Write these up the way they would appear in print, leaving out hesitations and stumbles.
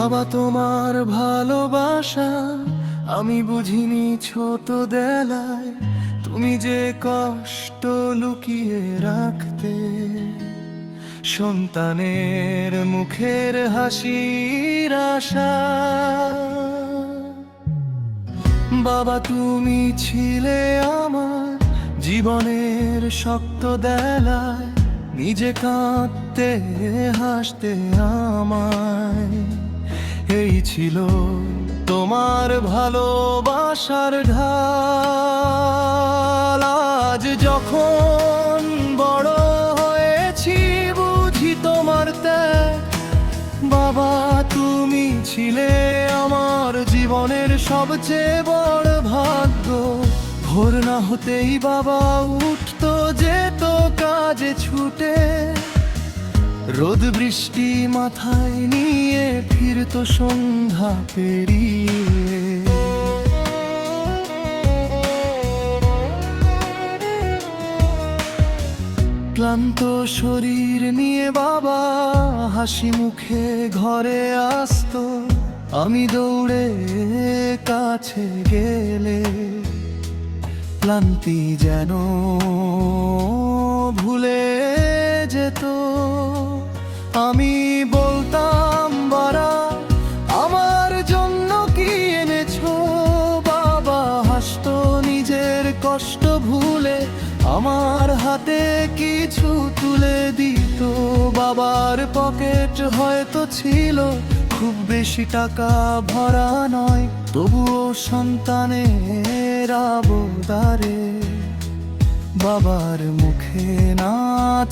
বাবা তোমার ভালোবাসা আমি বুঝিনি ছোটবেলায়, তুমি যে কষ্ট লুকিয়ে রাখতে সন্তানের মুখের হাসির আশা। বাবা তুমি ছিলে আমার জীবনের শক্ত দেলায়, নিজে কাঁদতে হাসতে আমায়, এই ছিল তোমার ভালোবাসার ঢাল। আজ যখন বড় হয়েছি বুঝি তোমার ত্যাগ, বাবা তুমি ছিলে আমার জীবনের সবচেয়ে বড় ভাগ্য। ভোর না হতেই বাবা উঠতো যেত কাজে ছুটে, রোদ বৃষ্টি মাথায় নিয়ে ফিরতো সন্ধ্যা পেরিয়ে। ক্লান্ত শরীর নিয়ে বাবা হাসি মুখে ঘরে আসতো, আমি দৌড়ে কাছে গেলে ক্লান্তি যেন ভুলে যেত। আমি বলতাম বারা আমার জন্য কি এনেছো, বাবা হাসতো নিজের কষ্ট ভুলে আমার হাতে কিছু তুলে দিত। বাবার পকেট হয়তো ছিল খুব বেশি টাকা ভরা নয়, তবুও সন্তানের আবদারে বাবার মুখে না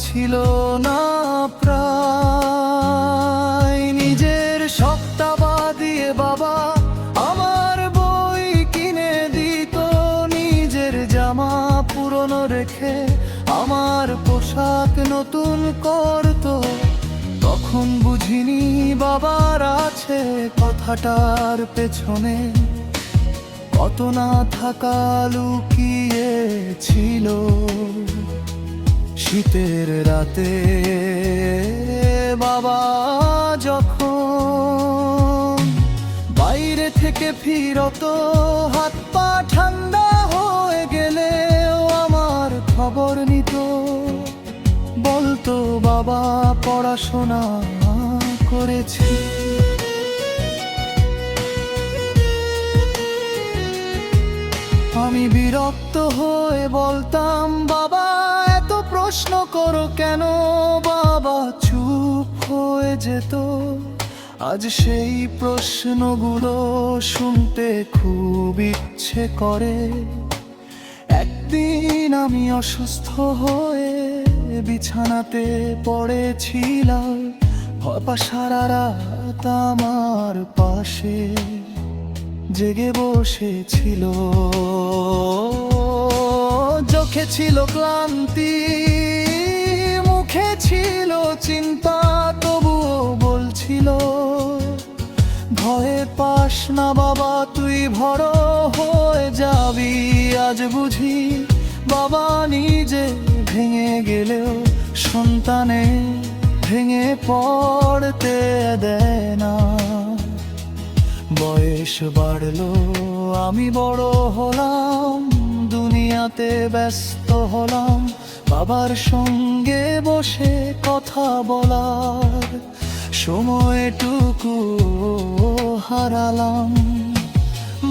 ছিল না প্রায়। নিজের সপ্তাহ দিয়ে বাবা আমার বই কিনে দিত, নিজের জামা পুরনো রেখে আমার পোশাক নতুন করত। তখন বুঝিনি বাবার আছে কথাটার পেছনে কত না থাকা লুকিয়ে ছিল। শীতের রাতে বাবা যখন বাইরে থেকে ফিরতো, হাত পা ঠান্ডা হয়ে গেলেও আমার খবর নিত। বলতো বাবা পড়াশোনা করেছি, আমি বিরক্ত হয়ে বলতাম বাবা এত প্রশ্ন করো কেন, বাবা চুপ হয়ে যেত। আজ সেই প্রশ্নগুলো শুনতে খুব ইচ্ছে করে। একদিন আমি অসুস্থ হয়ে বিছানাতে পড়েছিলাম, বাবা সারা রাত আমার পাশে জেগে বসেছিল। চোখে ছিল ক্লান্তি, মুখে ছিল চিন্তা, তবুও বলছিল ভয়ে পাস না বাবা তুই বড় হয়ে যাবি। আজ বুঝি বাবা নিজে ভেঙে গেলেও সন্তানে ভেঙে পড়তে দেয় না। বয়স বাড়লো আমি বড় হলাম, দুনিয়াতে ব্যস্ত হলাম, বাবার সঙ্গে বসে কথা বলার সময়টুকু হারালাম।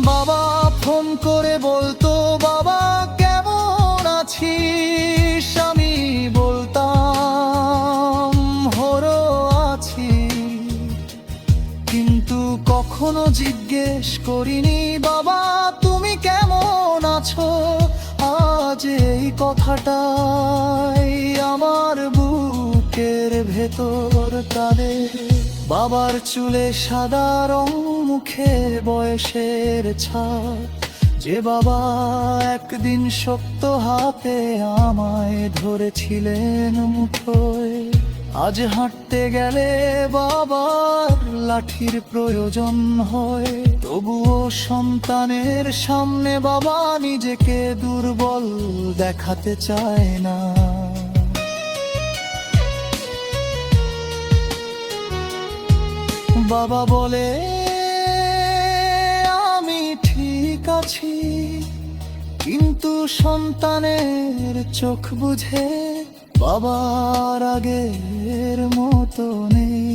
বাবা ফোন করে বলতো বাবা কেমন আছিস, আমি বলতাম হরো আছি, কিন্তু কখনো জিজ্ঞেস করিনি বাবা তুমি কেমন আছো। আজ এই কথাটাই আমার বুকের ভেতর কাঁদে। বাবার চুলে সাদা রং, মুখে বয়সের ছাপ, যে বাবা একদিন শক্ত হাতে আমায় ধরেছিলেন মুঠোয়। আজ হাঁটতে গেলে বাবার লাঠির প্রয়োজন হয়, তবুও সন্তানের সামনে বাবা নিজেকে দুর্বল দেখাতে চায় না। বাবা বলে আমি ঠিক আছি, কিন্তু সন্তানের চোখ বুঝে বাবার আগের মতো নেই।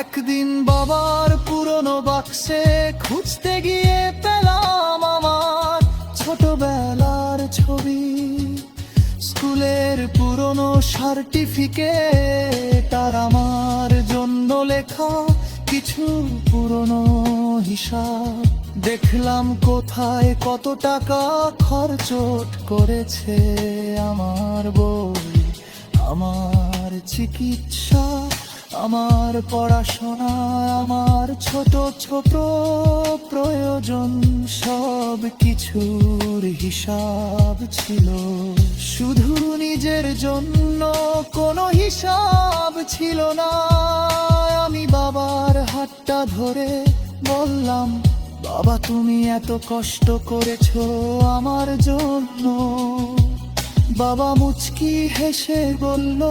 একদিন বাবার পুরনো বাক্সে খুঁজতে গিয়ে পেলাম আমার ছোটবেলার ছবি, স্কুলের পুরনো সার্টিফিকেট আর আমার জন্য লেখা কিছু পুরনো হিসাব। দেখলাম কোথায় কত টাকা খরচ করেছে আমার বই, আমার চিকিৎসা, আমার পড়াশোনা, আমার ছোট ছোট প্রয়োজন, সব কিছুর হিসাব ছিল। শুধু নিজের জন্য কোনো হিসাব ছিল না। আমি বাবার হাতটা ধরে বললাম, বাবা তুমি এত কষ্ট করেছো আমার জন্য। বাবা মুচকি হেসে বলল,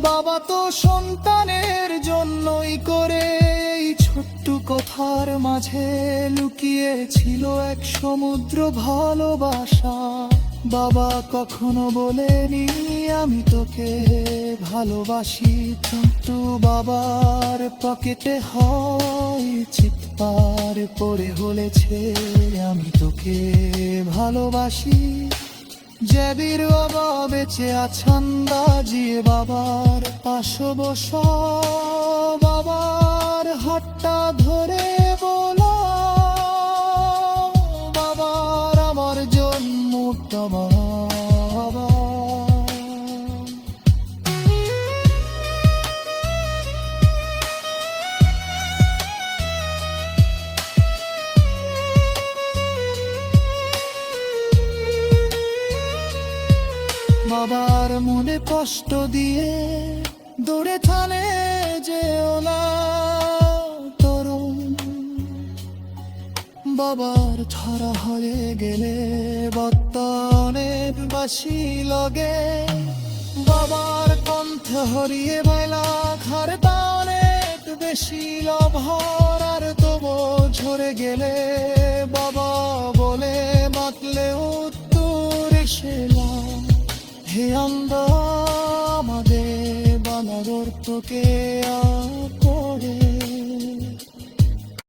বাবা তো সন্তানের জন্যই করে। এই ছোট্ট কথার মাঝে লুকিয়ে ছিল এক সমুদ্র ভালোবাসা। বাবা কখনো বলেনি আমি তোকে ভালোবাসি, কিন্তু বাবার পকেটে হয় চিৎকার পড়ে বলেছে আমি তোকে ভালোবাসি। জেবির বাবা বেঁচে আছেন, দাজিয়ে বাবার পাশে বসা, বাবার হাতটা ধরে বলা, বাবার আমার জন্মটা বাবা। বাবার মনে কষ্ট দিয়ে দৌড়ে থানে যেও না তরুণ। বাবার ছাড়া হয়ে গেলে বর্তনের বাসি লগে। বাবার কণ্ঠ হরিয়ে বাইলা খারতা অনেক বেশি লভর, আর তবু ঝরে গেলে বাবা বলে মাতলে উত্তর এসেলা। হে আন্দা আমাদের বানাগর তোকে